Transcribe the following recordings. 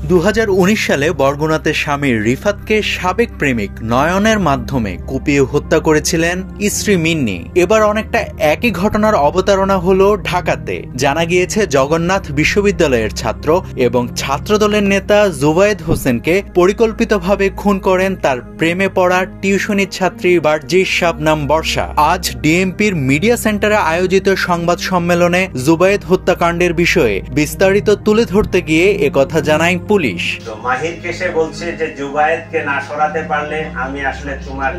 2019 সালে বরগুনাতে স্বামী রিফাতকে সাবেক প্রেমিক নয়নের মাধ্যমে কুপিয়ে হত্যা করেছিলেন স্ত্রী মিন্নি। এবার অনেকটা একই ঘটনার অবতারণা হলো ঢাকাতে। জানা গিয়েছে জগন্নাথ বিশ্ববিদ্যালয়ের ছাত্র এবং ছাত্রদলের নেতা জুবায়েদ হোসেনকে পরিকল্পিতভাবে খুন করেন তার প্রেমে পড়া টিউশনি ছাত্রী বার্জিস শাবনাম বর্ষা। আজ ডিএমপির মিডিয়া সেন্টারে আয়োজিত সংবাদ সম্মেলনে জুবায়েদ হত্যাকাণ্ডের বিষয়ে বিস্তারিত তুলে ধরতে গিয়ে একথা জানায় পুলিশ। তো মাহির কেসে বলছে যে জুবায়েদকে না সরাতে পারলে আমি আসলে তোমার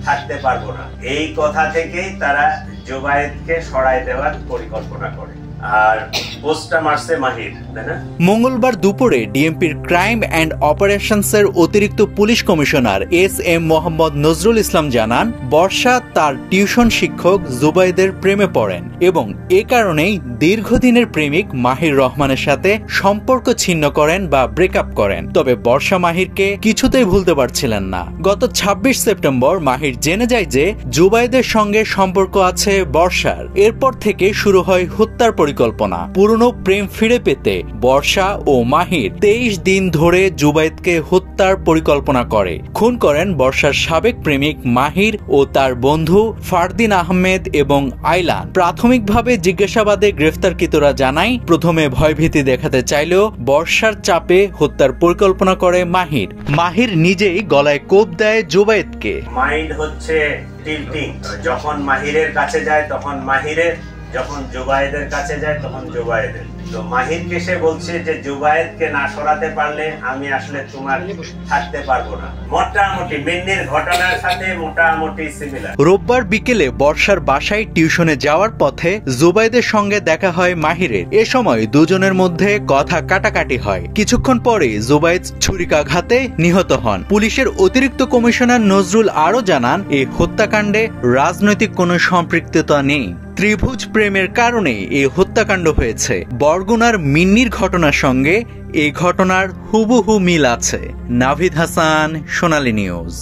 থাকতে পারবো না। এই কথা থেকেই তারা জুবায়েদকে সরাই দেওয়ার পরিকল্পনা করে। আর পোস্টটা মারছে মাহির, তাই না? মঙ্গলবার দুপুরে ডিএমপির ক্রাইম অ্যান্ড অপারেশনসের অতিরিক্ত police commissioner S M. Mohammad Nazrul Islam জানান, বর্ষা তার টিউশন শিক্ষক জুবায়েদের প্রেমে পড়েন এবং এ কারণেই দীর্ঘদিনের প্রেমিক মাহির রহমানের সাথে সম্পর্ক ছিন্ন করেন বা ব্রেকআপ করেন। তবে বর্ষা মাহিরকে কিছুতেই ভুলতে পারছিলেন না। গত 26 সেপ্টেম্বর মাহির জেনে যায় যে জুবায়েদের সঙ্গে সম্পর্ক আছে বর্ষার। এরপর থেকে শুরু হয় হত্যার পরিকল্পনা। পুরনো প্রেম ফিরে পেতে বর্ষা ও মাহির 23 দিন ধরে জুবায়েদকে হত্যার পরিকল্পনা করে। খুন করেন বর্ষার সাবেক প্রেমিক মাহির ও তার বন্ধু ফারদিন আহমেদ এবং আইলান। প্রাথমিকভাবে জিজ্ঞাসাবাদে গ্রেফতারকৃতরা জানায়, প্রথমে ভয়ভীতি দেখাতে চাইলেও বর্ষার চাপে হত্যার পরিকল্পনা করে মাহির। মাহির নিজেই গলায় কোপ দেয় জুবায়েদকে। মাইন্ড হচ্ছে টিল্টিং। যখন মাহিরের কাছে যায় তখন মাহিরের, যখন জুবায়েদের কাছে যায় তখন জুবায়েদের। তো মাহির কেসে বলছে যে জুবায়েদকে না সরাতে পারলে আমি আসলে তোমার থাকতে পারবো না। মোটামুটি মিন্নির ঘটনার সাথে মোটামুটি সিমিলার। রোববার বিকেলে বর্ষার বাসায় টিউশনে যাওয়ার পথে জুবায়েদের সঙ্গে দেখা হয় মাহিরের। এ সময় দুজনের মধ্যে কথা কাটাকাটি হয়। কিছুক্ষণ পরে জুবায়েদ ছুরিকাঘাতে নিহত হন। পুলিশের অতিরিক্ত কমিশনার নজরুল আরও জানান, এই হত্যাকাণ্ডে রাজনৈতিক কোনো সম্পৃক্ততা নেই। ত্রিভুজ প্রেমের কারণে এই হত্যাকাণ্ড হয়েছে। বরগুনার মিন্নির ঘটনার সঙ্গে এই ঘটনার হুবহু মিল আছে। নাভিদ হাসান, সোনালী নিউজ।